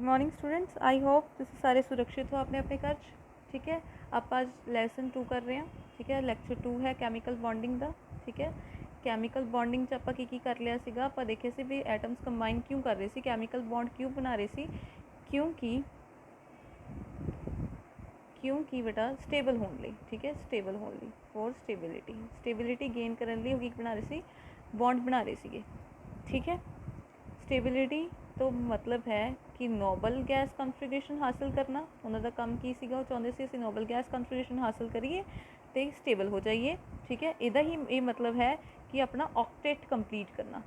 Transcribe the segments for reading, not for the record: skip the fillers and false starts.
Good morning students, I hope तुम सारे सुरक्षित हो अपने अपने घर। ठीक है, आप आज ਲੈਸਨ 2 कर रहे हैं। ठीक है, ਲੈਕਚਰ 2 है ਕੈਮੀਕਲ ਬੌਂਡਿੰਗ ਦਾ। ਠੀਕ ਹੈ, ਕੈਮੀਕਲ ਬੌਂਡਿੰਗ 'ਚ ਆਪਾਂ ਕੀ ਕਰ ਲਿਆ ਸੀਗਾ, ਆਪਾਂ ਦੇਖਿਆ ਸੀ ਵੀ ਐਟਮਸ ਕੰਬਾਈਨ ਕਿਉਂ ਕਰ ਰਹੇ ਸੀ, ਕੈਮੀਕਲ ਬੌਂਡ ਕਿਉਂ ਬਣਾ ਰਹੇ ਸੀ, ਕਿਉਂਕਿ ਬੇਟਾ ਸਟੇਬਲ ਹੋਣ ਲਈ। ਠੀਕ ਹੈ, ਸਟੇਬਲ ਹੋਣ ਲਈ, ਫॉर ਸਟੇਬਿਲਿਟੀ ਗੇਨ ਕਰਨ ਲਈ ਉਹ ਕੀ ਬਣਾ ਰਹੇ ਸੀ, ਬੌਂਡ ਬਣਾ ਰਹੇ ਸੀਗੇ। ठीक है, स्टेबिलिटी तो मतलब है कि नोबल गैस कॉन्फिगरेशन हासिल करना। उन्होंने काम की सीगा, वो चाहते सी असीं नोबल गैस कॉन्फिगरेशन हासिल करिए तो स्टेबल हो जाइए। ठीक है, इहदा ही ये मतलब है कि अपना ऑक्टेट कंप्लीट करना।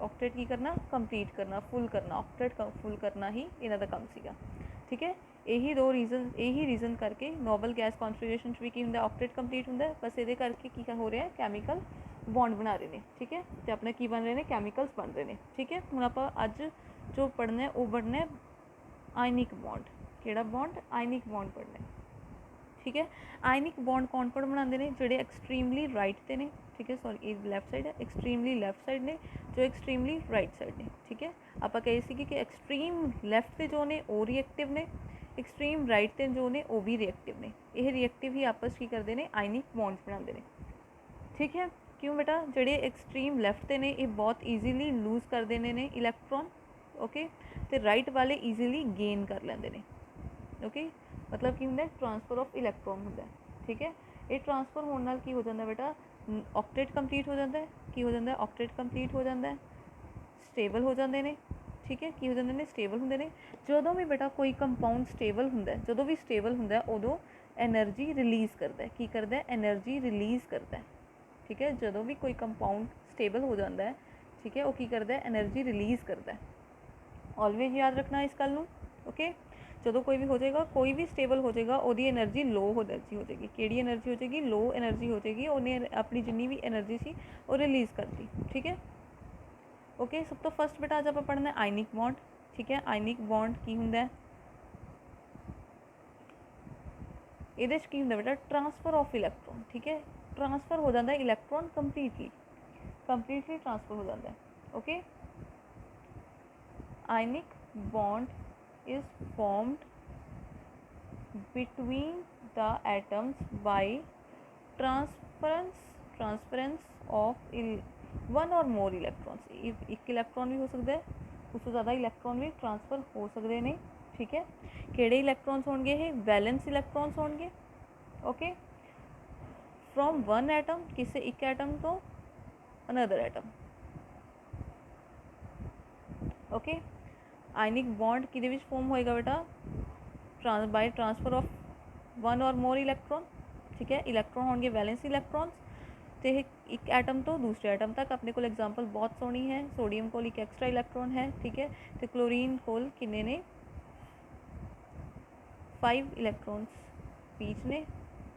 ऑक्टेट की करना, कंप्लीट करना, फुल करना, ऑक्टेट फुल करना ही इन्हां दा काम सीगा। ठीक है, यही रीजन करके नोबल गैस कॉन्फिगरेशन भी की हुंदा, ऑक्टेट कंप्लीट हुंदा, बस ये करके की हो रहा है, कैमिकल बॉन्ड बना रहे हैं। ठीक है, तो अपने की बन रहे हैं, कैमिकल्स बन रहे हैं। ठीक है, हुण आपां अज जो पढ़ना है वो पढ़ना है आयनिक बॉन्ड। किहड़ा बॉन्ड? आयनिक बॉन्ड पढ़ना है। ठीक है, आयनिक बॉन्ड कौन कौन बनाते हैं? जोड़े एक्सट्रीमली राइट ते ने। ठीक है, सॉरी ये लैफ्ट साइड है, एक्सट्रीमली लैफ्ट साइड ने, जो एक्सट्रीमली राइट साइड ने। ठीक है, आपां कहे सी कि एक्सट्रीम लैफ्ट ते जो ने वो रिएक्टिव ने, एक्सट्रीम राइट ते जो ने वो भी रिएक्टिव ने। यह रिएक्टिव ही आपस की करते हैं, आयनिक बॉन्ड्स बनाते हैं। ठीक है, क्यों बेटा? जोड़े एक्सट्रीम लैफ्ट ते ने ये बहुत ईजीली लूज कर देने ने इलैक्ट्रॉन। ओके, तो राइट वाले ईजीली गेन कर लेंगे ने। ओके, मतलब की होंगे ट्रांसफर ऑफ इलैक्ट्रॉन होंगे। ठीक है, ये ट्रांसफर होने नाल की हो जाता बेटा, ऑक्टेट कंप्लीट हो जाता है। की हो जाता है? ऑक्टेट कंप्लीट हो जाता है, स्टेबल हो जाते हैं। ठीक है, की हो जाते हैं? स्टेबल होंगे ने। जो भी बेटा कोई कंपाउंड स्टेबल होंगे, जो भी स्टेबल होंगे उदों एनर्जी रिलीज़ करता है। की करता है? एनर्जी रिलीज़ करता है। ठीक है, जो भी कोई कंपाउंड स्टेबल हो जाता है, ठीक है, वो की करता है? एनर्जी रिलीज़ करता है। ऑलवेज याद रखना इस गल नूं। ओके, जो कोई भी हो जाएगा, कोई भी स्टेबल हो जाएगा, वो एनर्जी लो एनर्जी हो जाएगी। किहड़ी एनर्जी हो जाएगी? लो एनर्जी हो जाएगी। उन्हें अपनी जिन्नी भी एनर्जी सी वो रिलीज़ कर दी। ठीक है, ओके, सब तो फर्स्ट बेटा आज आप पढ़ना आयनिक बॉन्ड। ठीक है, आयनिक बॉन्ड की हुंदा है? इहदे च की हुंदा बेटा? Transfer of electron. ठीक है, ट्रांसफर हो जाता है इलैक्ट्रॉन कंप्लीटली ट्रांसफर हो जाता है। Okay, ionic bond is formed between the atoms bye transference of one और मोर इलैक्ट्रॉन्स। एक इलैक्ट्रॉन भी हो सकता है, उससे ज़्यादा इलैक्ट्रॉन भी ट्रांसफर हो सकते हैं। ठीक है, किहड़े इलैक्ट्रॉन्स होंगे? ये वैलेंस इलैक्ट्रॉन्स होंगे। ओके, फ्रॉम वन एटम, किसी एक एटम तो another atom. Okay, ionic bond किहदे विच फॉर्म होएगा बेटा? बाय ट्रांसफर ऑफ वन और मोर इलैक्ट्रॉन। ठीक है, इलैक्ट्रॉन होंगे वैलेंस इलैक्ट्रॉन्स, तो एक एटम तो दूसरे एटम तक। अपने को एग्जाम्पल बहुत सोहनी है, सोडियम कोल एक एक्सट्रा इलैक्ट्रॉन है। ठीक है, तो क्लोरीन कोल किन्ने ने? 5 इलैक्ट्रॉन्स पीच ने।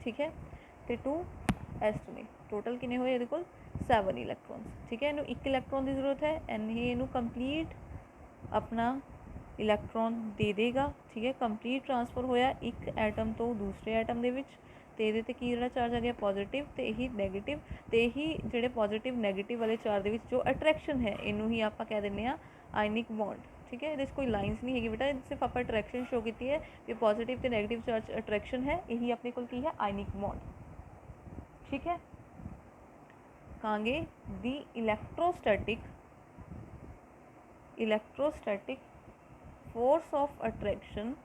ठीक है, तो 2 एस्ट ने। टोटल किन्ने होए इहदे कोल? 7 इलैक्ट्रॉन्स। ठीक है, इनू एक इलैक्ट्रॉन की जरूरत है, इनू कंप्लीट अपना इलैक्ट्रॉन दे देगा। ठीक है, कंप्लीट ट्रांसफर होया एक एटम तो दूसरे एटम दे विच, तो ये की जिहड़ा चार्ज आ गया पॉजिटिव, तो यही नैगेटिव। तो यही जिहड़े पॉजिटिव नैगेटिव वाले चार्ज दे विच जो अट्रैक्शन है, इनू ही आपां कह दिंदे आ आयनिक बॉन्ड। ठीक है, ये कोई लाइन्स नहीं है बेटा, सिर्फ आप अट्रैक्शन शो की है कि पॉजिटिव तो नैगेटिव चार्ज अट्रैक्शन है, यही अपने को की है आयनिक बॉन्ड। ठीक है, कहांगे दी electrostatic force of attraction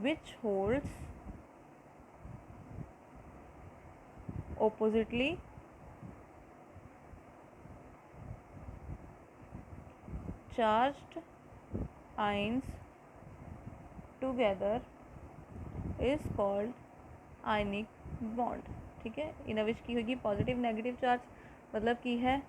which holds oppositely charged ions together is called ionic bond। ठीक है, इन्हां विच की होगी पॉजिटिव नैगेटिव चार्ज, मतलब की है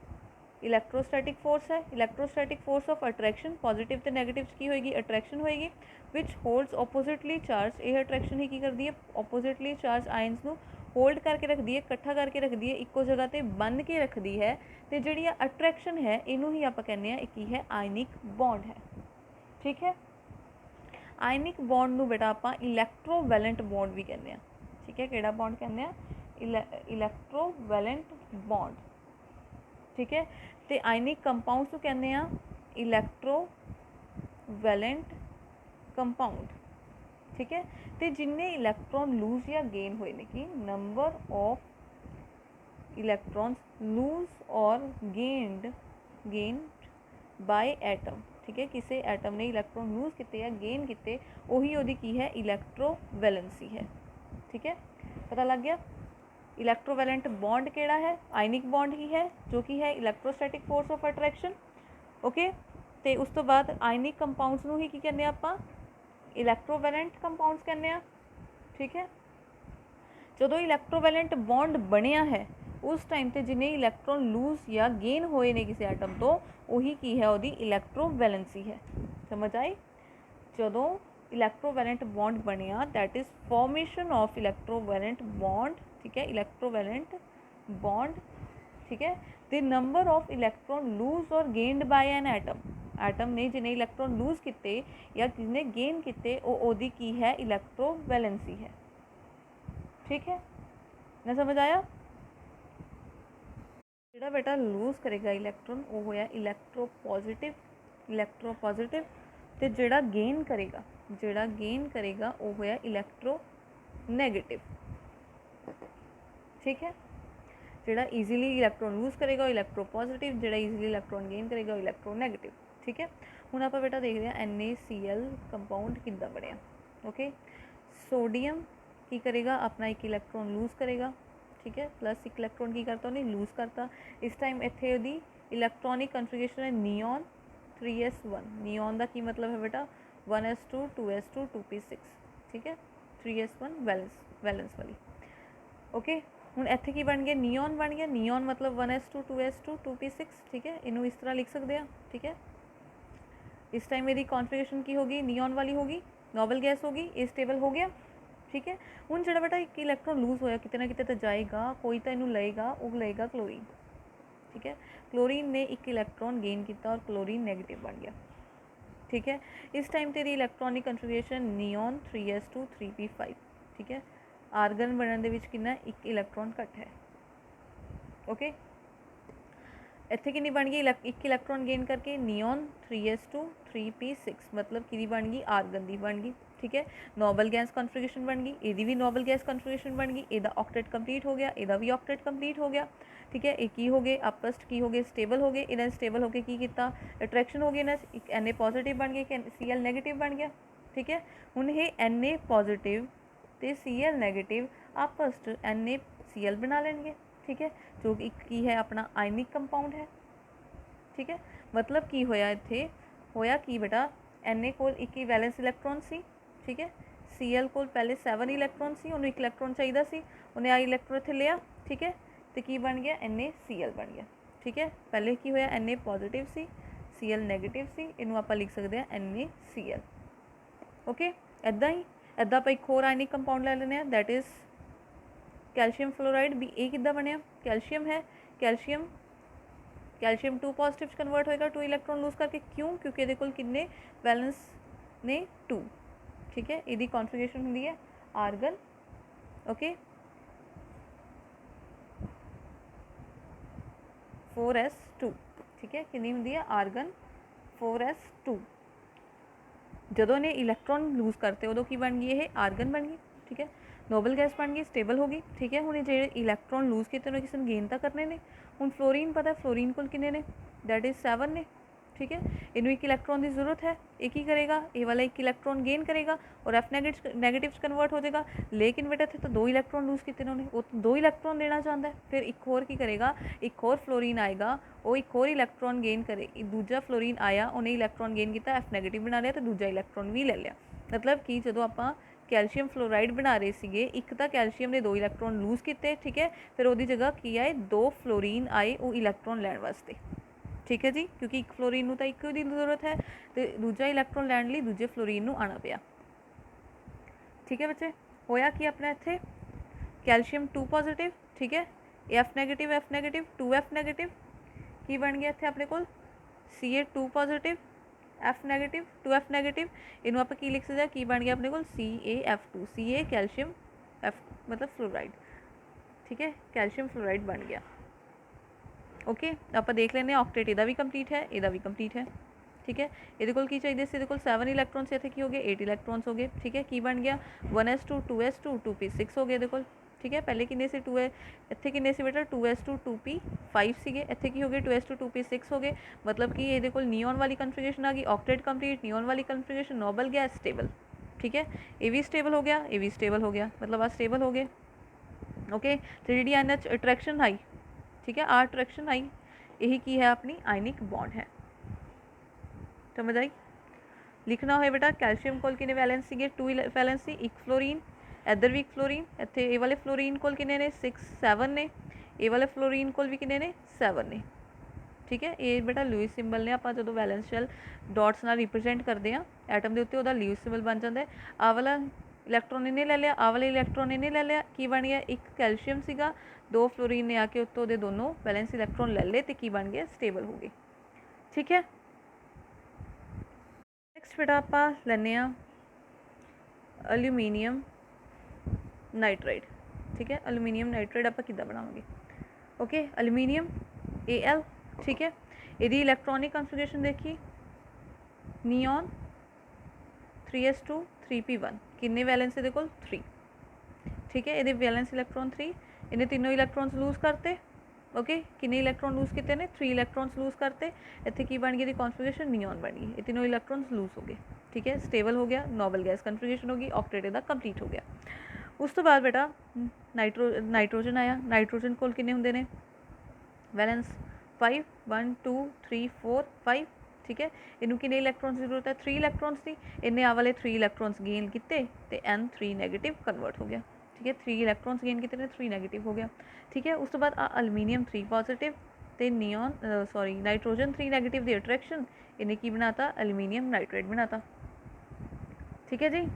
इलैक्ट्रोस्टैटिक फोर्स है, इलैक्ट्रोस्टैटिक फोर्स ऑफ अट्रैक्शन। पॉजिटिव तो नैगेटिव की होगी अट्रैक्शन होएगी, विच होल्ड्स ऑपोजिटली चार्ज। यह अट्रैक्शन ही की करती है? ऑपोजिटली चार्ज आयंस नू होल्ड करके रखती है, इकट्ठा करके रखती है, इक्को जगह पर बन के रखती है। तो जी अट्रैक्शन है, इनू ही आप कहने की है आयनिक बॉन्ड है। ठीक है, आयनिक बॉन्ड नू बेटा आप इलैक्ट्रोवैलेंट बॉन्ड भी कहने। ठीक है, किहड़ा बॉन्ड कहने? इलैक्ट्रोवैलेंट बॉन्ड। ठीक है, तो आयनिक कंपाउंड्स को कहने इलैक्ट्रो ਵੈਲੈਂਟ ਕੰਪਾਊਂਡ, ठीक है। तो जिन्ने इलैक्ट्रॉन लूज या गेन हुए ने कि नंबर ऑफ इलैक्ट्रॉन्स लूज और गेन्ड बाय एटम, ठीक है। किसी एटम ने इलैक्ट्रॉन लूज किए या गेन किए, उही उहदी की है इलैक्ट्रोवैलेंसी है, ठीक है। पता लग गया। इलैक्ट्रोवैलेंट बॉन्ड केड़ा है, आयनिक बॉन्ड ही है जो कि है इलैक्ट्रोस्टैटिक फोर्स ऑफ अट्रैक्शन, ओके। तो उस तो बाद आयनिक कंपाउंड्स नूं ही की कहने आपां इलैक्ट्रोवैलेंट कंपाउंड्स कहने आ, ठीक है। जो इलैक्ट्रोवैलेंट बॉन्ड बनिया है उस टाइम ते जिन्हें इलैक्ट्रॉन लूज या गेन होए ने किसी एटम तो वही की है उहदी इलैक्ट्रोवैलेंसी है। समझ आई। जो इलैक्ट्रोवैलेंट बॉन्ड बनिया that is formation of electrovalent bond, ठीक है, इलैक्ट्रोवैलेंट बॉन्ड, ठीक है। The number of electron lose और gained by an atom, atom ने जिन्हें इलैक्ट्रॉन लूज किते या जिन्हें गेन किते ओदी की है इलैक्ट्रोवैलेंसी है, ठीक है ना। समझ आया। जिहड़ा बेटा लूज करेगा इलैक्ट्रॉन वो होया इलैक्ट्रोपॉजिटिव, इलैक्ट्रोपॉजिटिव। ते जिहड़ा गेन करेगा वो होया इलैक्ट्रोनैगेटिव, ठीक है। जिहड़ा ईजीली इलैक्ट्रॉन लूज करेगा वो इलैक्ट्रोपॉजिटिव, जिहड़ा ईजीली इलैक्ट्रॉन गेन करेगा वो इलैक्ट्रोनैगेटिव, ठीक है। हुण आपां बेटा देखते हैं NaCl कंपाउंड किद्दां बनिया, ओके। सोडियम की करेगा अपना एक इलैक्ट्रॉन लूज करेगा, ठीक है, प्लस एक इलैक्ट्रॉन की करता उन्हें लूज करता। इस टाइम इत्थे उहदी इलैक्ट्रॉनिक कन्फिगरेशन है नियॉन 3s1। नियॉन का की मतलब है बेटा 1s2 2s2 2p6, ठीक है, 3s1 वैलेंस वाली, ओके। हुण इत्थे की बन गया नियॉन बन गया, नियॉन मतलब 1s2 2s2 2p6, ठीक है। इनू इस तरह लिख सकते हैं, ठीक है। इस टाइम यदि कॉन्फिगरेशन की होगी नियॉन वाली होगी, नोबल गैस होगी, ये स्टेबल हो गया, ठीक है। हुण जिहड़ा बेटा एक इलैक्ट्रॉन लूज होया किते ना किते तो जाएगा, कोई तो इनू लेगा, वो लेगा क्लोरीन, ठीक है। क्लोरीन ने एक इलैक्ट्रॉन गेन किया और क्लोरीन नैगेटिव बन गया, ठीक है। इस टाइम तेरी electronic configuration neon 3s2 3p5, ठीक है। आर्गन बनने दे विच कितना एक इलैक्ट्रॉन घट है, ओके। इत्थे कितनी बन गई एक इलैक्ट्रॉन गेन करके नियॉन 3s2 3p6, मतलब कि बन गई आर्गन की बन गई, ठीक है। नोबल गैस कॉन्फिगरेशन बन गई, यदी भी नोबल गैस कॉन्फिगरेशन बन गई, यदा ऑक्टेट कंप्लीट हो गया, यदा भी ऑक्टेट कंप्लीट हो गया, ठीक है। एक की हो गए आपस की हो गए स्टेबल हो गए, इन्हें स्टेबल होकर की किया अट्रैक्शन हो गई, इन्हें एक Na पॉजिटिव बन गया, एक Cl नैगेटिव बन गया, ठीक है। हुण ये Na पॉजिटिव तो Cl नैगेटिव आपस NaCl बना लेंगे, ठीक है, जो एक की है अपना आयनिक कंपाउंड है, ठीक है। मतलब की होया इत्थे होया कि बेटा Na कोल एक ही वैलेंस इलैक्ट्रॉन सी, ठीक है। Cl कोल पहले 7 इलैक्ट्रॉन सी, उन्हें एक इलैक्ट्रॉन चाहिए सी, उन्हें आ इलैक्ट्रॉन इत्थे लिया, ठीक है। तो की बन गया NaCl बन गया, ठीक है। पहले की होया Na पॉजिटिव सी Cl नैगेटिव सी, इनू आपां लिख सकते हैं NaCl, ओके। इदां ही इदां आपां एक होर आयनिक कंपाउंड ले लेने दैट इज़ कैल्शियम फ्लोराइड। भी ये किद्दां बनिया, कैल्शियम है, कैल्शियम 2 पॉजिटिव कन्वर्ट होएगा 2 इलैक्ट्रॉन लूज करके, क्यों, क्योंकि ये कोल कितने वैलेंस ने 2, ठीक है। यदि कॉन्फिगरेशन होंगी है आर्गन, ओके, 4s2, ठीक है, कितनी होंगी है आर्गन 4s2। जदों ने इलैक्ट्रॉन लूज करते उदों की बन गई ये आर्गन बन गई, ठीक है, नोबल गैस बन गई, स्टेबल होगी, ठीक है। हुण जो इलैक्ट्रॉन लूज किए उन्हें किसी ने गेन तो करने ने। हुण फ्लोरीन पता है फ्लोरीन को कितने ने दैट इज़ 7 ने, ठीक है। इनू एक इलैक्ट्रॉन की जरूरत है, एक ही करेगा, ये वाला एक इलैक्ट्रॉन गेन करेगा और F नैगेटिव कन्वर्ट हो जाएगा। लेकिन बेटा इतने तो 2 इलैक्ट्रॉन लूज किए उन्होंने, वो तो 2 इलैक्ट्रॉन देना चाहता है, फिर एक होर की करेगा, एक होर फ्लोरीन आएगा, वो एक होर इलैक्ट्रॉन गेन करे, दूजा फ्लोरीन आया उन्हें इलैक्ट्रॉन गेन किया F नैगेटिव बना लिया तो दूजा इलैक्ट्रॉन भी ले लिया। मतलब कि जो आप कैल्शियम फ्लोराइड बना रहे थे, एक तो कैल्शियम ने 2 इलैक्ट्रॉन लूज किए, ठीक है, फिर वो जगह की आए 2 फ्लोरीन आए वो इलैक्ट्रॉन लैण वास्ते, ठीक है जी, क्योंकि एक फ्लोरीन तो एक की जरूरत है, तो दूजा इलैक्ट्रॉन लैण लई दूजे फ्लोरीन आना पिया, ठीक है बच्चे। होया कि अपना इत्थे कैल्शियम 2 पॉजिटिव, ठीक है, F नैगेटिव 2F नैगेटिव की बन गया इत्थे अपने कोल Ca2 positive F negative 2F negative, इनू आप की लिख सकते हैं, की बन गया अपने को CaF2, Ca कैल्शियम F मतलब फ्लोराइड, ठीक है, कैल्शियम फ्लोराइड बन गया, ओके। आप देख लेने ऑक्टेट इहदा भी कंप्लीट है, इहदा भी कंप्लीट है, ठीक है। ये की चाहिए सी 7 इलैक्ट्रॉन्स, इतने की हो गए 8 इलैक्ट्रॉन्स हो गए, ठीक है। की बन गया 1s2 2s2 2p6 हो गए, ठीक है। पहले किन्ने से 2 है, इतने किन्ने से बेटा 2s2 2p5 सीगे, इतने की हो गए 2s2 2p6 हो गए। मतलब कि ये नियॉन वाली कन्फिगरेशन आ गई, ऑक्टेट कंप्लीट, नियॉन वाली कन्फिगरेशन, नोबल गैस स्टेबल, ठीक है। ये भी स्टेबल हो गया, ये भी स्टेबल हो गया, मतलब आज स्टेबल हो गए। ओके, 3D NH अट्रैक्शन आई, ठीक है, आर अट्रैक्शन आई, यही की है अपनी आयनिक बॉन्ड है। समझ आई। लिखना हो बेटा कैल्शियम कोल किने वैलेंस सीगे 2 वैलेंस सी, एक फ्लोरीन, इधर भी एक फ्लोरीन, इतने ए वाले फ्लोरीन कोल किने ने 6 7 ने, ए वाले फ्लोरीन कोल भी किने ने 7 ने, ठीक है। ये बेटा लुईस सिंबल ने आप जो वैलेंस शैल डॉट्स नाल रिप्रजेंट करते हैं एटम के उत्ते उहदा लुईस सिंबल बन जाता है। आ वाला इलैक्ट्रॉन इन्हें ले लिया, आ वाला इलैक्ट्रॉन इन्हें ले लिया, की बन गया एक कैल्शियम सीगा, 2 फ्लोरीन ने आके उत्तों दे दोनों वैलेंस इलैक्ट्रॉन ले ले, तो की बन गया स्टेबल हो गई, ठीक है। नैक्सट बेटा आप लैने एल्यूमीनियम नाइट्राइड, ठीक है। एल्यूमीनियम नाइट्राइड आप किदा बनाओगे, ओके। एल्यूमीनियम Al, ठीक है। यदि इलैक्ट्रॉनिक कन्फिगरेशन देखी नियॉन 3s2 3p1 किन्ने वैलेंस है देखो 3, ठीक है। ये वैलेंस इलैक्ट्रॉन 3, इन्हें तीनों इलैक्ट्रॉन्स लूज करते, ओके। किन्ने इलैक्ट्रॉन लूज किते ने 3 इलैक्ट्रॉन्स लूज करते, इतने की बन गई कॉन्फिगरेशन नियॉन बन गई, ये तीनों इलैक्ट्रॉन्स लूज हो गए, ठीक है। स्टेबल हो गया, नोबल गैस कन्फिगरेशन होगी, ऑक्टेट दा कंप्लीट हो गया। उस तो बाद बेटा नाइट्रोजन आया, नाइट्रोजन कोल किन्ने हुंदे ने वैलेंस 5 1 2 3 4 5, ठीक है। इनू किन्ने इलैक्ट्रॉन्स की जरूरत है 3 इलैक्ट्रॉन्स की, इन्हें आ वाले 3 इलैक्ट्रॉन्स गेन किते ते N3 नैगेटिव कन्वर्ट हो गया, ठीक है। 3 इलैक्ट्रॉन्स गेन किते ने 3 नैगेटिव हो गया, ठीक है। उस तो बाद एल्यूमीनियम 3 पॉजिटिव ते नियॉन सॉरी नाइट्रोजन 3 नैगेटिव दी अट्रैक्शन, इन्हें की बनाता एल्यूमीनियम नाइट्रेट बनाता, ठीक है जी।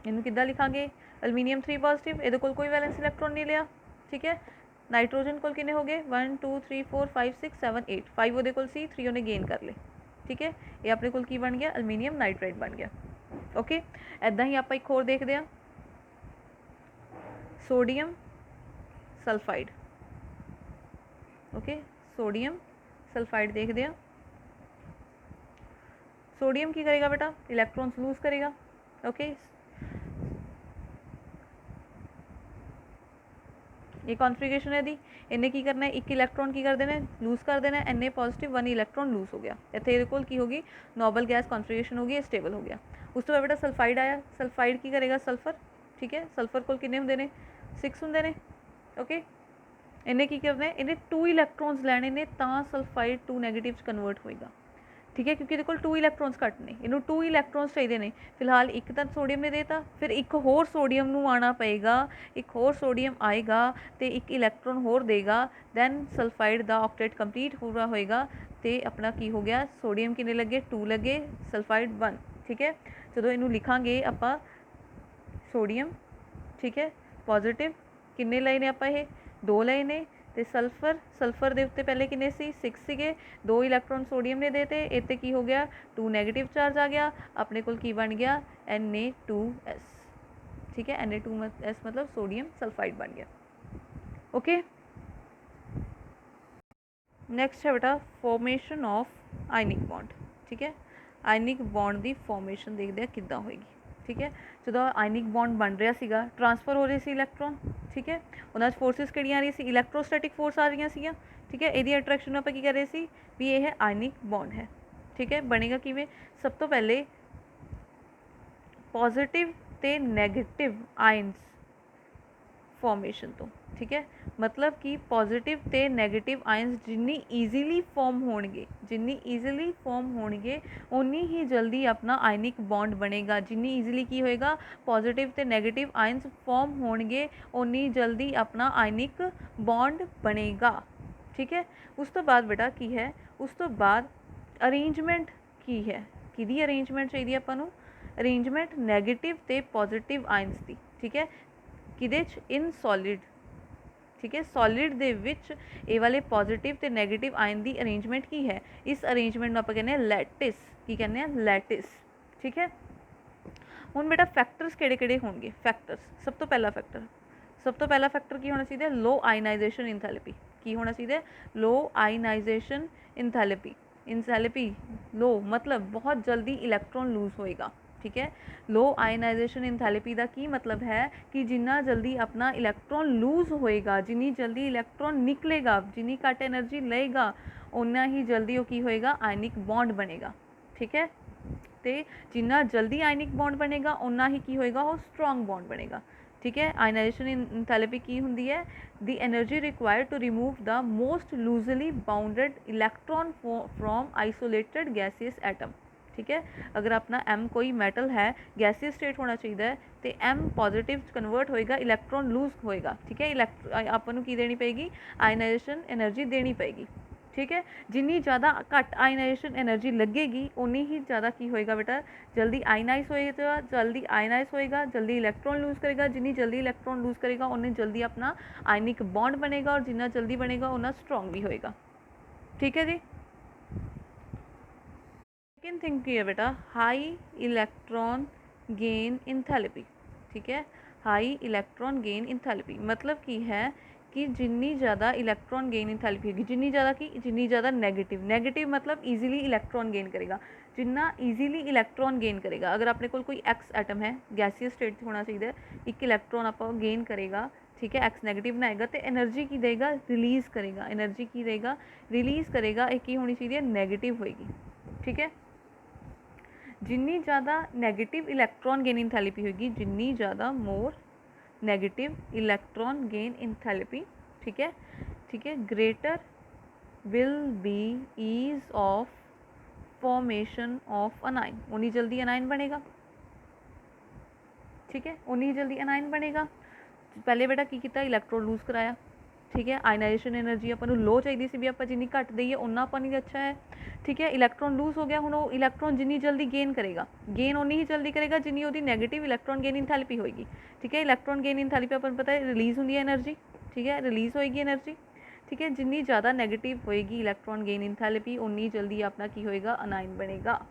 इनू किद्दां लिखांगे एल्यूमीनियम 3 पॉजिटिव, ये कोई वैलेंस इलैक्ट्रॉन नहीं लिया, ठीक है। नाइट्रोजन कोल किन्ने हो गए 1 2 3 4 5 6 7 8, 5 वो कोल सी 3 उन्हें गेन कर ले, ठीक है। ये अपने कोल की बन गया एल्यूमीनियम नाइट्राइड बन गया, ओके। ऐदा ही आप एक होर देखते हैं sodium sulphide, okay. Sodium sulphide देखते हैं। सोडियम की करेगा बेटा इलैक्ट्रॉन्स लूज करेगा, ओके। ये कॉन्फिगरेशन है दी, इन्हें की करना है एक इलैक्ट्रॉन की कर देना लूज कर देना, Na पॉजिटिव 1 इलैक्ट्रॉन लूज हो गया, इतने कोल की होगी नोबल गैस कॉन्फिगरेशन होगी, स्टेबल हो गया। उस तो बाद बेटा सल्फाइड आया, सल्फाइड की करेगा सल्फर, ठीक है। सल्फर कोल किन्ने हुंदे ने 6 हुंदे ने, ओके। इन्हें की करना है, इन्हें 2 इलैक्ट्रॉन्स लैने ने तां सल्फाइड 2 नैगेटिव कन्वर्ट होएगा, ठीक है। क्योंकि ये 2 इलैक्ट्रॉन्स घट ने, इनू 2 इलैक्ट्रॉन्स चाहिए ने, फिलहाल एक तो सोडियम ने देता, फिर एक होर सोडियम नू आना पेगा, एक होर सोडियम आएगा तो एक इलैक्ट्रॉन होर देगा, दैन सल्फाइड दा ऑक्टेट कंप्लीट पूरा होएगा, तो अपना की हो गया सोडियम किन्ने लगे 2 लगे, सल्फाइड 1, ठीक है। जो इनू लिखांगे आप सोडियम, ठीक है, पॉजिटिव किन्ने लए ने आपां 2 लए ने, तो सल्फर सल्फर के उत्ते पहले किन्ने सी 6 सीगे, 2 इलैक्ट्रॉन सोडियम ने देते, इतने की हो गया 2 नैगेटिव चार्ज आ गया, अपने कोल की बन गया Na2S, ठीक है। Na2S मतलब सोडियम सल्फाइड बन गया, ओके। नैक्सट है बेटा फॉर्मेशन ऑफ आयनिक बॉन्ड, ठीक है। आयनिक बॉन्ड की फॉर्मेशन देखते हैं किद्दां होएगी, ठीक है। जो आयनिक बॉन्ड बन रहा सीगा ट्रांसफर हो रहे सी इलैक्ट्रॉन, ठीक है। उन्होंने फोर्सिस किहड़ियां आ रही सी इलैक्ट्रोस्टैटिक फोर्स आ रही सी, ठीक है। यदि अट्रैक्शन आप की कर रहे सी भी ये है आयनिक बॉन्ड है, ठीक है। बनेगा किवें सब तो पहले पॉजिटिव ते नैगेटिव आयन्स फॉर्मेशन तो, ठीक है। मतलब कि पॉजिटिव ते नैगेटिव आयन्स जिन्नी ईजीली फॉर्म होणगे, जिन्नी ईजीली फॉर्म होणगे उन्नी ही जल्दी अपना आयनिक बॉन्ड बनेगा, जिन्नी ईजीली की होएगा पॉजिटिव ते नैगेटिव आयन्स फॉर्म होणगे उन्नी जल्दी अपना आयनिक बॉन्ड बनेगा, ठीक है। उस तो बाद बेटा की है, उस तो बाद अरेंजमेंट की है, किहदी अरेंजमेंट चाहिए आपां नूं अरेंजमेंट नैगेटिव ते पॉजिटिव आयन्स दी, ठीक है। किहदे च इन सॉलिड, ठीक है। सॉलिड दे विच ये वाले पॉजिटिव ते नैगेटिव आयन की अरेंजमेंट की है, इस अरेंजमेंट में आप कहने हैं लैटिस, की कहने हैं लैटिस, ठीक है। हुण बेटा फैक्टर्स किहड़े-किहड़े होणगे फैक्टर्स, सब तो पहला फैक्टर की होना चाहिए लो आयनाइजेशन इंथैल्पी, की होना चाहिए लो आयनाइजेशन इंथैल्पी, इंथैल्पी लो मतलब बहुत जल्दी इलैक्ट्रॉन लूज होएगा, ठीक है। लो आयनाइजेशन इंथैल्पी का की मतलब है कि जिन्ना जल्दी अपना इलैक्ट्रॉन लूज होएगा, जिन्नी जल्दी इलैक्ट्रॉन निकलेगा, जिन्नी घट एनर्जी लेगा, उन्ना ही जल्दी वो की होएगा आयनिक बॉन्ड बनेगा, ठीक है। तो जिन्ना जल्दी आयनिक बॉन्ड बनेगा उन्ना ही की होएगा वो स्ट्रॉन्ग बॉन्ड बनेगा, ठीक है। आयनाइजेशन इंथैल्पी की हुंदी है the energy required to remove the most loosely bounded electron from isolated gaseous atom, ठीक है। अगर अपना M कोई मैटल है, गैसियस स्टेट होना चाहिए तो M पॉजिटिव कन्वर्ट होएगा, इलैक्ट्रॉन लूज होएगा, ठीक है। आपन की देनी पेगी आयनाइजेशन एनर्जी देनी पेगी, ठीक है। जिन्नी ज़्यादा घट आयनाइजेशन एनर्जी लगेगी उन्नी ही ज़्यादा की होएगा बेटा जल्दी आयनाइज होएगा, जल्दी आयनाइज होएगा, जल्दी इलैक्ट्रॉन लूज करेगा। जिन्नी जल्दी इलैक्ट्रॉन लूज करेगा उन्नी जल्दी अपना आयनिक बॉन्ड बनेगा, और जिन्ना जल्दी बनेगा उन्ना स्ट्रॉन्ग भी होएगा, ठीक है जी। सेकेंड थिंग की है बेटा हाई इलैक्ट्रॉन गेन इंथैल्पी, ठीक है। हाई इलैक्ट्रॉन गेन इंथैल्पी मतलब की है कि जिन्नी ज़्यादा इलैक्ट्रॉन गेन इंथैल्पी होगी, जिन्नी ज़्यादा की जिन्नी ज़्यादा नेगेटिव, नेगेटिव मतलब ईजीली इलैक्ट्रॉन गेन करेगा, जिन्ना ईजीली इलैक्ट्रॉन गेन करेगा। अगर अपने कोई एक्स एटम है, गैसियस स्टेट होना चाहिए, एक इलैक्ट्रॉन आप गेन करेगा, ठीक है, एक्स नेगेटिव बनाएगा तो एनर्जी की देगा रिलीज़ करेगा, एनर्जी की देगा रिलीज़ करेगा, एक ही होनी चाहिए नेगेटिव होएगी, ठीक है। जिन्नी ज़्यादा नेगेटिव इलैक्ट्रॉन गेन इंथैल्पी होगी, जिन्नी ज़्यादा more negative electron gain enthalpy, ठीक है, ठीक है, greater will be ease of formation of anion, उन्नी जल्दी अनाइन बनेगा, ठीक है, उन्नी जल्दी अनाइन बनेगा। पहले बेटा की किया इलैक्ट्रॉन लूज कराया, ठीक है। आयनाइजेशन एनर्जी अपन लो चाहिए सी भी आप जिन्नी घट दईए उन्ना अपन ही अच्छा है, ठीक है। इलैक्ट्रॉन लूज हो गया, हुण वो इलैक्ट्रॉन जिन्नी जल्दी गेन करेगा, गेन उन्नी ही जल्दी करेगा जिन्नी वो नेगेटिव इलैक्ट्रॉन गेन इंथैल्पी होगी, ठीक है। इलैक्ट्रॉन गेन इंथैल्पी अपन पता है रिलीज़ होंगी एनर्जी, ठीक है, रिलीज़ होएगी एनर्जी, ठीक है। जिन्नी ज़्यादा नेगेटिव होएगी इलैक्ट्रॉन गेन इंथैल्पी उन्नी जल्दी अपना की होएगा अनाइन बनेगा,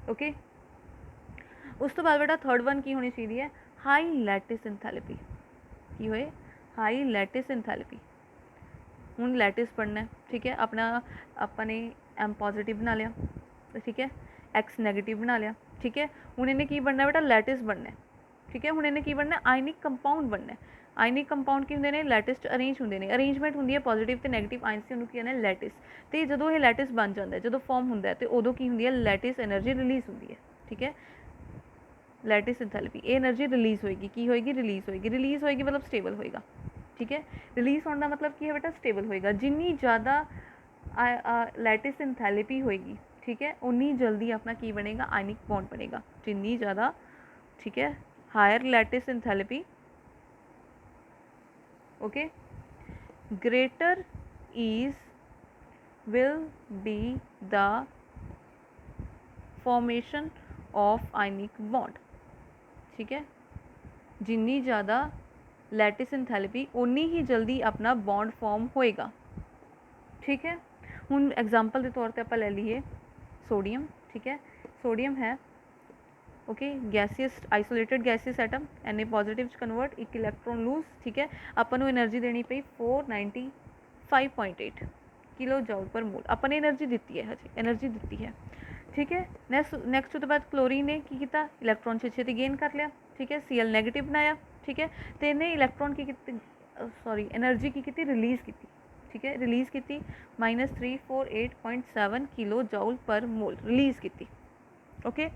ओके। उस तो बाद बेटा थर्ड वन की होनी चाहिए हाई लैटिस इंथैल्पी, की होए हाई लैटिस इंथैल्पी। हूँ लैटिस पढ़ना है, ठीक है, अपना अपने M पॉजिटिव बना लिया, ठीक है, X नैगेटिव बना लिया, ठीक है। हूँ इन्हें की बनना बेटा लैटिस बनना है, ठीक है। हूँ इन्हें की बनना आयनिक कंपाउंड बनना है। आयनिक कंपाउंड की होंगे ने लैटिस अरेंज होंगे ने, अरेंजमेंट होंगी है पॉजिटिव तो नैगेटिव आयन से उन्होंने कहना लैटिस। तो जो ये लैटिस बन जाता है, जो फॉर्म होंगे है तो उदों की होंगी है लैटिस एनर्जी रिलीज़ होंगी है, ठीक है। लैटिस इंथैल्पी ये एनर्जी रिलीज़ होएगी, की होएगी रिलीज़ होएगी, रिलीज़ होएगी मतलब स्टेबल होएगा, ठीक है। रिलीज़ होने का मतलब की है बेटा स्टेबल होएगा। जिन्नी ज़्यादा लैटिस इंथैल्पी होएगी, ठीक है, उन्नी जल्दी अपना की बनेगा आयनिक बॉन्ड बनेगा। जिन्नी ज़्यादा, ठीक है, higher lattice enthalpy, okay, greater ease will be the formation of ionic bond, ठीक है। जिन्नी ज़्यादा लैटिस इंथैल्पी उन्नी ही जल्दी अपना बॉन्ड फॉर्म होएगा, ठीक है। हुण एग्जाम्पल के तौर पर आप ले लीए सोडियम, ठीक है, सोडियम है, okay, gaseous isolated gaseous atom Na positive convert, एक इलैक्ट्रॉन लूज, ठीक है। अपन एनर्जी देनी पई 495.8 किलो जूल पर मोल, अपन एनर्जी दी है, हजे एनर्जी दी है, ठीक है। नैक्सट तो बाद क्लोरीन ने की किया इलैक्ट्रॉन छेती गेन कर लिया, ठीक है, Cl नैगेटिव बनाया, ठीक है। तो इन्हें इलैक्ट्रॉन की सॉरी एनर्जी की रिलीज़ की, ठीक है, रिलीज़ की -348.7 किलो जूल पर मोल रिलीज़ की, ओके।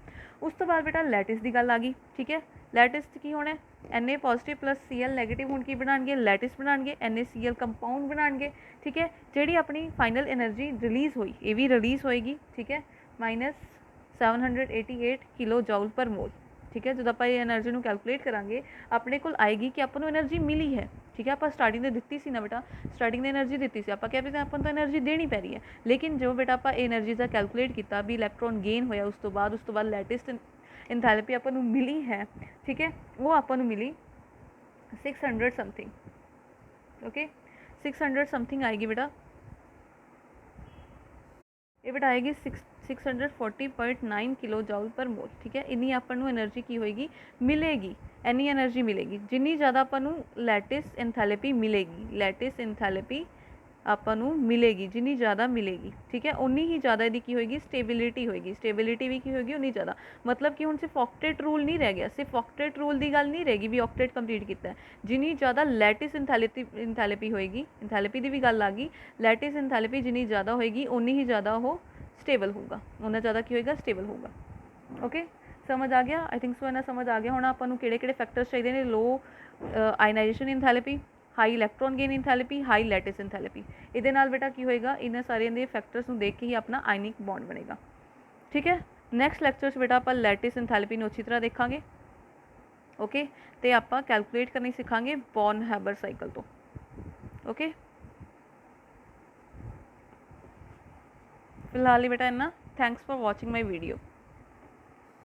उस तो बाद बेटा लैटिस की गल आ गई, ठीक है। लैटिस की होना Na positive plus Cl negative हूँ की बनाएंगे लैटिस बनाएंगे, NaCl कंपाउंड बनाएंगे, ठीक है। जी अपनी फाइनल एनर्जी रिलीज़ हुई ये भी रिलीज़ होएगी, ठीक है, -788 किलो जूल पर मोल, ठीक है। जो आप एनर्जी को कैलकुलेट करांगे अपने को आएगी कि अपन एनर्जी मिली है, ठीक है। आप स्टार्टिंग में दी सी ना बेटा, स्टार्टिंग में एनर्जी दी सी, आप कह भी अपन तो एनर्जी देनी पै रही है, लेकिन जो बेटा आप एनर्जी का कैलकुलेट किया भी इलैक्ट्रॉन गेन होया उस तो बाद लैटिस इंथैल्पी अपन मिली है, ठीक है, वो अपन मिली 600 समथिंग, ओके, 600 समथिंग आएगी बेटा, ये बेटा आएगी 640.9 किलो जूल पर मोल, ठीक है। इन्नी अपन एनर्जी की होएगी मिलेगी, इन्नी एनर्जी मिलेगी जिन्नी ज़्यादा अपन लैटिस इंथैल्पी मिलेगी, लैटिस इंथैल्पी ਆਪਾਂ ਨੂੰ ਮਿਲੇਗੀ, ਜਿੰਨੀ ਜ਼ਿਆਦਾ ਮਿਲੇਗੀ, ਠੀਕ ਹੈ, ਉਨੀ ਹੀ ਜ਼ਿਆਦਾ ਇਹਦੀ ਕੀ ਹੋਏਗੀ, ਸਟੇਬਿਲਿਟੀ ਹੋਏਗੀ। ਸਟੇਬਿਲਿਟੀ ਵੀ ਕੀ ਹੋਏਗੀ, ਉਨੀ ਜ਼ਿਆਦਾ। ਮਤਲਬ ਕਿ ਹੁਣ ਸਿਰਫ ਔਕਟੇਟ ਰੂਲ ਨਹੀਂ ਰਹਿ ਗਿਆ, ਸਿਰਫ ਔਕਟੇਟ ਰੂਲ ਦੀ ਗੱਲ ਨਹੀਂ ਰਹੇਗੀ ਵੀ ਔਕਟੇਟ ਕੰਪਲੀਟ ਕੀਤਾ ਹੈ। ਜਿੰਨੀ ਜ਼ਿਆਦਾ ਲੈਟਿਸ ਇੰਥੈਲਪੀ ਹੋਏਗੀ, ਇੰਥੈਲਪੀ ਦੀ ਵੀ ਗੱਲ ਆ ਗਈ, ਲੈਟਿਸ ਇੰਥੈਲਪੀ ਜਿੰਨੀ ਜ਼ਿਆਦਾ ਹੋਏਗੀ ਉਨੀ ਹੀ ਜ਼ਿਆਦਾ ਉਹ ਸਟੇਬਲ ਹੋਊਗਾ, ਉਨਾ ਜ਼ਿਆਦਾ ਕੀ ਹੋਏਗਾ, ਸਟੇਬਲ ਹੋਊਗਾ। ਓਕੇ, ਸਮਝ ਆ ਗਿਆ? ਆਈ ਥਿੰਕ ਸੋ ਇਹਨਾਂ ਸਮਝ ਆ ਗਿਆ। ਹੁਣ ਆਪਾਂ ਨੂੰ ਕਿਹੜੇ ਕਿਹੜੇ ਫੈਕਟਰਸ ਚਾਹੀਦੇ ਨੇ, low ionisation enthalpy, high electron gain enthalpy, high lattice enthalpy. ਇਹਦੇ ਨਾਲ ਬੇਟਾ ਕੀ ਹੋਏਗਾ, ਇਹਨਾਂ ਸਾਰਿਆਂ ਦੇ ਫੈਕਟਰਸ ਨੂੰ ਦੇਖ ਕੇ ਹੀ ਆਪਣਾ ਆਇਨਿਕ ਬੌਂਡ ਬਣੇਗਾ। ਠੀਕ ਹੈ, ਨੈਕਸਟ ਲੈਕਚਰ 'ਚ ਬੇਟਾ ਆਪਾਂ ਲੈਟਿਸ ਇੰਥੈਲਪੀ ਨੂੰ ਅੱਛੀ ਤਰ੍ਹਾਂ ਦੇਖਾਂਗੇ। ਓਕੇ, ਤੇ ਆਪਾਂ ਕੈਲਕੂਲੇਟ ਕਰਨੀ ਸਿੱਖਾਂਗੇ ਬੌਰਨ ਹੈਬਰ ਸਾਈਕਲ ਤੋਂ। ਓਕੇ, ਫਿਲਹਾਲ ਲਈ ਬੇਟਾ ਇੰਨਾ। Thanks for watching my video.